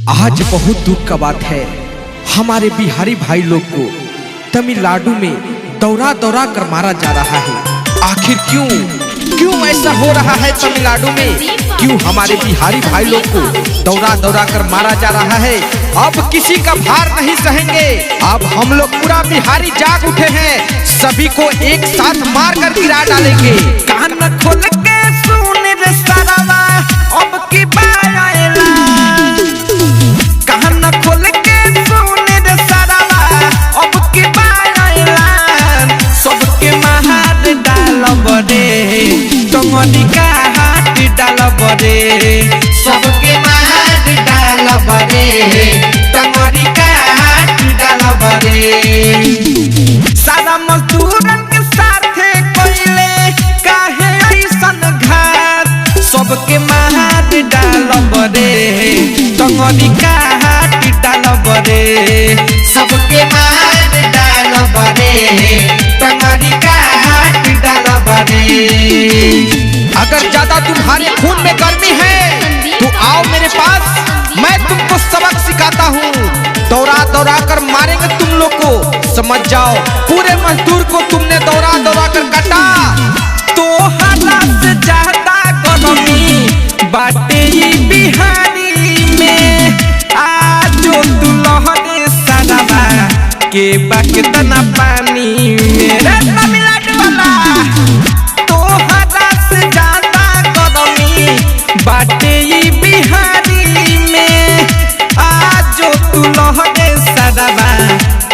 आज बहुत दुख का बात है, हमारे बिहारी भाई लोग को तमिलनाडु में दौरा दौरा कर मारा जा रहा है। आखिर क्यों ऐसा हो रहा है तमिलनाडु में? क्यों हमारे बिहारी भाई लोग को दौरा दौरा कर मारा जा रहा है? अब किसी का भार नहीं सहेंगे। अब हम लोग पूरा बिहारी जाग उठे हैं, सभी को एक साथ मार कर गिरा डालेंगे। कान खोल के सुन रे सारावा, अब की बार आएला। कान खोल के सुन रे सारावा, अब की बार आएला। सबके महार डालब रे, तमनी का हाथ डालब रे। सबके महार डालब रे, तमनी का हाथ डालब रे। सारा मजदूरन के साथे कोइले काहे ऐसन घात। सबके महार डालब रे, तमनी का हाथ डालब रे। सबके महार डालब रे, तमनी का हाथ डालब रे। अगर ज्यादा तुम्हारे खून में गर्मी है तो आओ मेरे पास, मैं तुमको सबक सिखाता हूँ। दौरा दौरा कर मारेंगे तुम लोग को, समझ जाओ। पूरे मजदूर को तुमने दौरा दौरा कर काटा। तो हालात से ज्यादा गर्मी बाटे बिहारी में। आज जो दुल्हन सारावा के बकतना पानी मेरे तमिलनाडु वाला। तो हालात से ज्यादा गर्मी बाटे बिहारी में। आज जो दुल्हन सारावा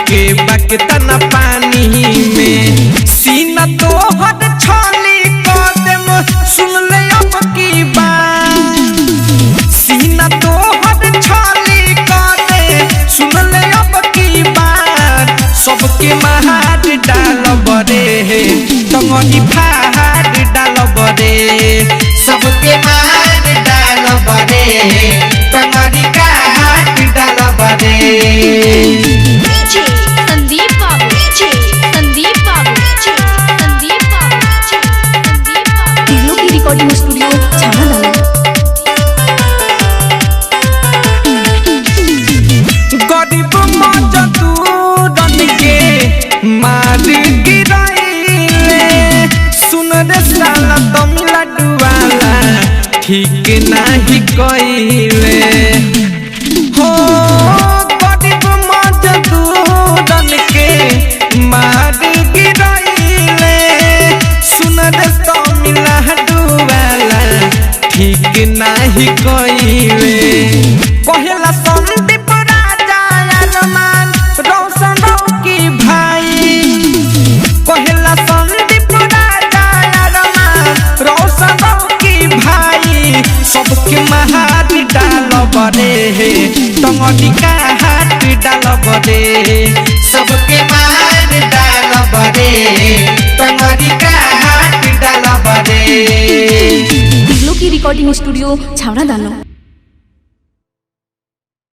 के बकतना पानी में। सीना तो हद छाली कदम सुन ले अब की बात। सीना तो हद छाली कदम सुन ले अब की बात। सबके महार डालब रे, तमनी फाड़ डालब रे। सबके महार डालब रे, तमनी का हाथ डालब रे। संदीप बाबू, संदीप बाबू, संदीप बाबू, तीनों की रिकॉर्डिंग स्टूडियो छाना। गरीब मजदूरन के मार गिराइले। सुन रे साला तमिलनाडु वाला, ठीक नाही कइले हो। गरीब मजदूरन के मार गिराइले। सुन रे तमिलनाडु वाला, ठीक नाही कइले। पहला संदीप राजा अरमान रोशन की भाई। पहला संदीप राजा अरमान रोशन की भाई। सबके महार डालब रे, तमनी का हाथ डालब रे। सबके महार डालब रे, तमनी का हाथ डालब रे। तीनों की रिकॉर्डिंग स्टूडियो छावड़ा दानो।